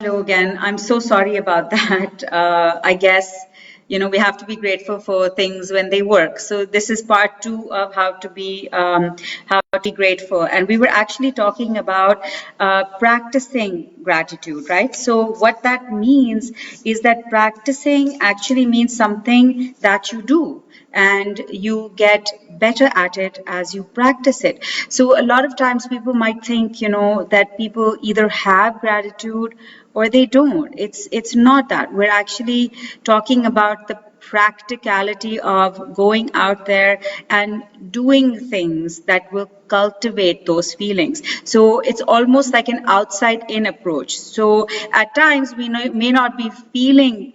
Hello again. I'm so sorry about that. I guess, we have to be grateful for things when they work. So this is part two of how to be grateful. And we were actually talking about practicing gratitude, right? So what that means is that practicing actually means something that you do and you get better at it as you practice it. So a lot of times people might think, that people either have gratitude or they don't. It's not that. We're actually talking about the practicality of going out there and doing things that will cultivate those feelings. So it's almost like an outside in approach. So at times we may not be feeling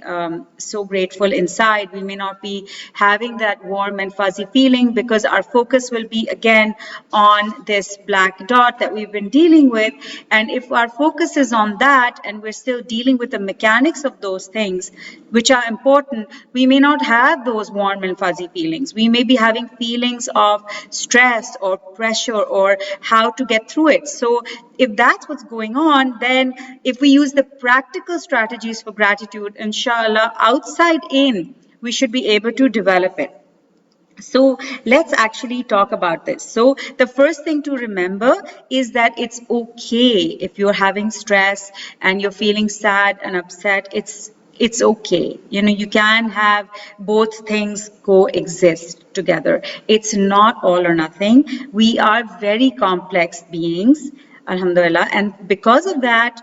so grateful inside. We may not be having that warm and fuzzy feeling because our focus will be again on this black dot that we've been dealing with. And if our focus is on that and we're still dealing with the mechanics of those things, which are important, we may not have those warm and fuzzy feelings. We may be having feelings of stress or pressure or how to get through it. So if that's what's going on, then if we use the practical strategies for gratitude, inshallah, outside in, we should be able to develop it. So let's actually talk about this. So the first thing to remember is that it's okay if you're having stress and you're feeling sad and upset. It's okay. You can have both things coexist together. It's not all or nothing. We are very complex beings. Alhamdulillah. And because of that,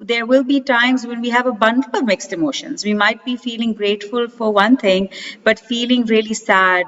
there will be times when we have a bundle of mixed emotions. We might be feeling grateful for one thing, but feeling really sad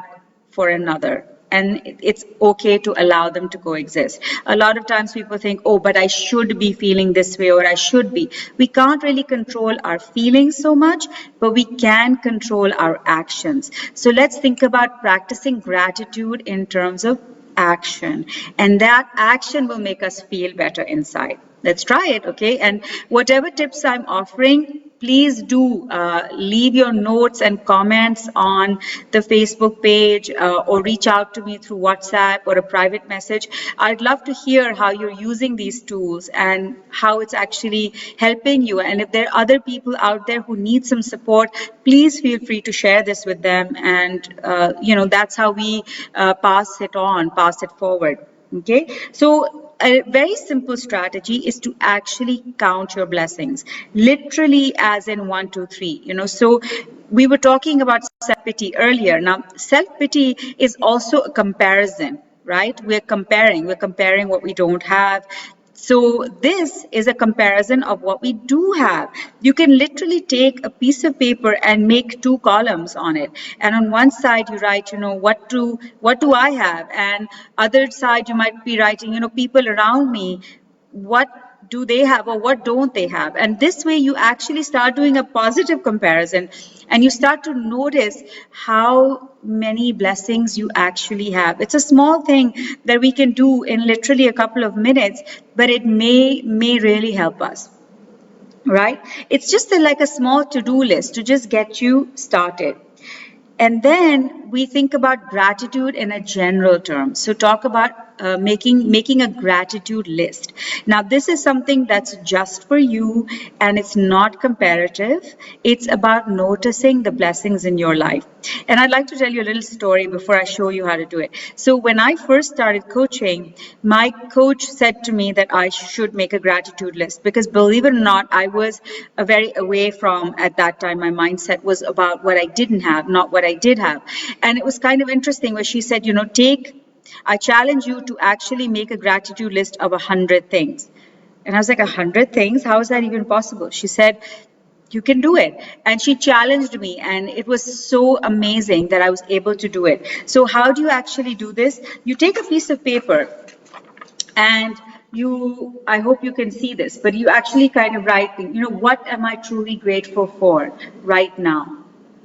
for another. And it's okay to allow them to coexist. A lot of times people think, oh, but I should be feeling this way or I should be. We can't really control our feelings so much, but we can control our actions. So let's think about practicing gratitude in terms of action. And that action will make us feel better inside. Let's try it, okay? And whatever tips I'm offering, please do leave your notes and comments on the Facebook page or reach out to me through WhatsApp or a private message. I'd love to hear how you're using these tools and how it's actually helping you. And if there are other people out there who need some support, please feel free to share this with them. And, that's how we pass it forward. Okay, so a very simple strategy is to actually count your blessings, literally as in 1, 2, 3. So we were talking about self-pity earlier. Now, self-pity is also a comparison, right? We're comparing what we don't have. So this is a comparison of what we do have. You can literally take a piece of paper and make 2 columns on it. And on one side you write, what do I have? And other side you might be writing, people around me, what do they have or what don't they have? And this way you actually start doing a positive comparison and you start to notice how many blessings you actually have. It's a small thing that we can do in literally a couple of minutes, but it may really help us. Right? It's just like a small to-do list to just get you started. And then we think about gratitude in a general term. So talk about making a gratitude list. Now, this is something that's just for you and it's not comparative. It's about noticing the blessings in your life. And I'd like to tell you a little story before I show you how to do it. So when I first started coaching, my coach said to me that I should make a gratitude list because believe it or not, I was very away from, at that time, my mindset was about what I didn't have, not what I did have. And it was kind of interesting where she said, I challenge you to actually make a gratitude list of 100 things. And I was like, 100 things? How is that even possible? She said, you can do it. And she challenged me and it was so amazing that I was able to do it. So how do you actually do this? You take a piece of paper and I hope you can see this, but you actually kind of write, what am I truly grateful for right now?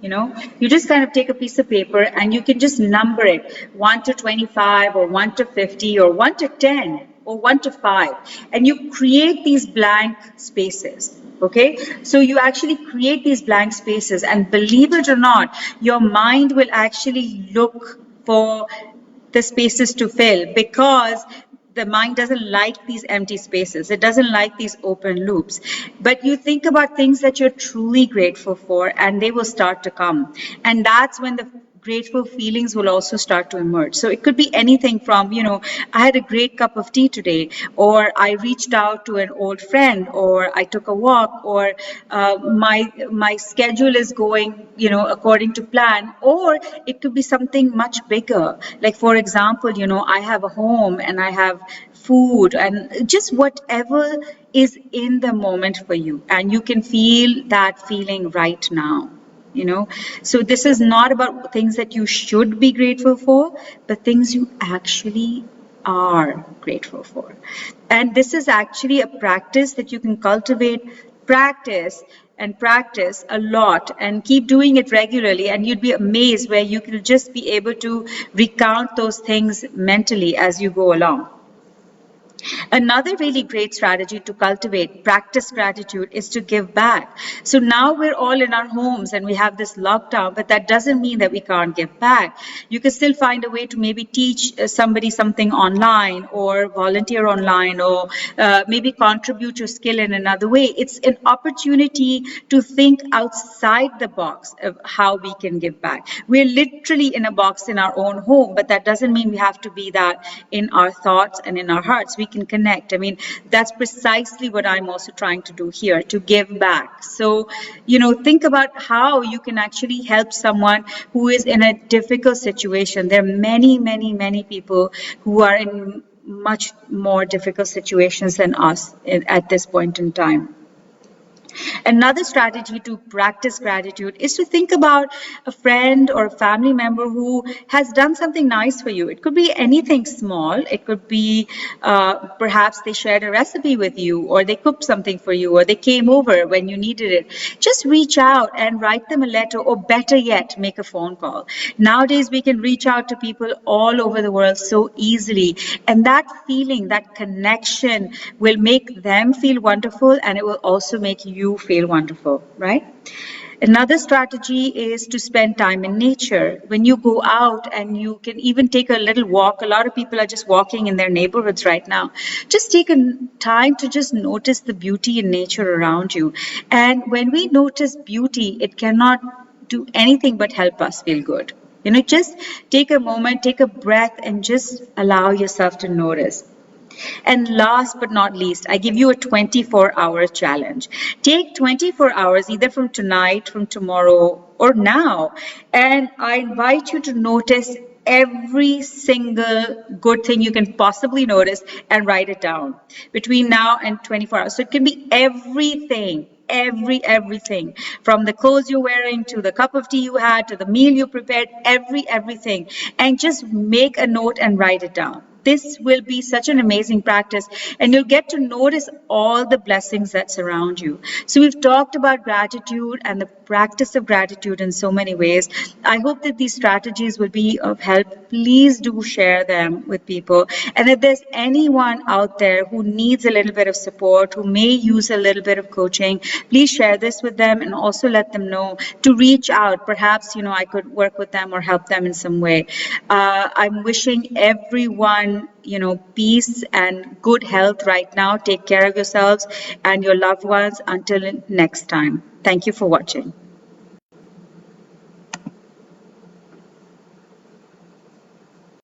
You just kind of take a piece of paper and you can just number it 1 to 25 or 1 to 50 or 1 to 10 or 1 to 5. And you create these blank spaces. Okay, so you actually create these blank spaces and believe it or not, your mind will actually look for the spaces to fill because the mind doesn't like these empty spaces. It doesn't like these open loops. But you think about things that you're truly grateful for, and they will start to come. And that's when the grateful feelings will also start to emerge. So it could be anything from, I had a great cup of tea today, or I reached out to an old friend, or I took a walk, or my schedule is going, according to plan, or it could be something much bigger. Like, for example, I have a home and I have food and just whatever is in the moment for you, and you can feel that feeling right now. So this is not about things that you should be grateful for, but things you actually are grateful for. And this is actually a practice that you can cultivate, practice a lot, and keep doing it regularly, and you'd be amazed where you can just be able to recount those things mentally as you go along. Another really great strategy to practice gratitude is to give back. So now we're all in our homes and we have this lockdown, but that doesn't mean that we can't give back. You can still find a way to maybe teach somebody something online, or volunteer online, or maybe contribute your skill in another way. It's an opportunity to think outside the box of how we can give back. We're literally in a box in our own home, but that doesn't mean we have to be that in our thoughts and in our hearts. We can connect. I mean, that's precisely what I'm also trying to do here, to give back. So, think about how you can actually help someone who is in a difficult situation. There are many, many, many people who are in much more difficult situations than us at this point in time. Another strategy to practice gratitude is to think about a friend or a family member who has done something nice for you. It could be anything small. It could be perhaps they shared a recipe with you, or they cooked something for you, or they came over when you needed it. Just reach out and write them a letter, or better yet, make a phone call. Nowadays, we can reach out to people all over the world so easily. And that feeling, that connection will make them feel wonderful, and it will also make you feel wonderful, right? Another strategy is to spend time in nature. When you go out, and you can even take a little walk. A lot of people are just walking in their neighborhoods right now. Just take a time to just notice the beauty in nature around you. And when we notice beauty, it cannot do anything but help us feel good. Just take a moment, take a breath, and just allow yourself to notice. And last but not least, I give you a 24-hour challenge. Take 24 hours, either from tonight, from tomorrow, or now, and I invite you to notice every single good thing you can possibly notice and write it down between now and 24 hours. So it can be everything. Everything, from the clothes you're wearing, to the cup of tea you had, to the meal you prepared, everything. And just make a note and write it down. This will be such an amazing practice, and you'll get to notice all the blessings that surround you. So we've talked about gratitude and the practice of gratitude in so many ways. I hope that these strategies will be of help. Please do share them with people. And if there's anyone out there who needs a little bit of support, who may use a little bit of coaching, please share this with them, and also let them know to reach out. Perhaps, I could work with them or help them in some way. I'm wishing everyone, peace and good health right now. Take care of yourselves and your loved ones. Until next time. Thank you for watching.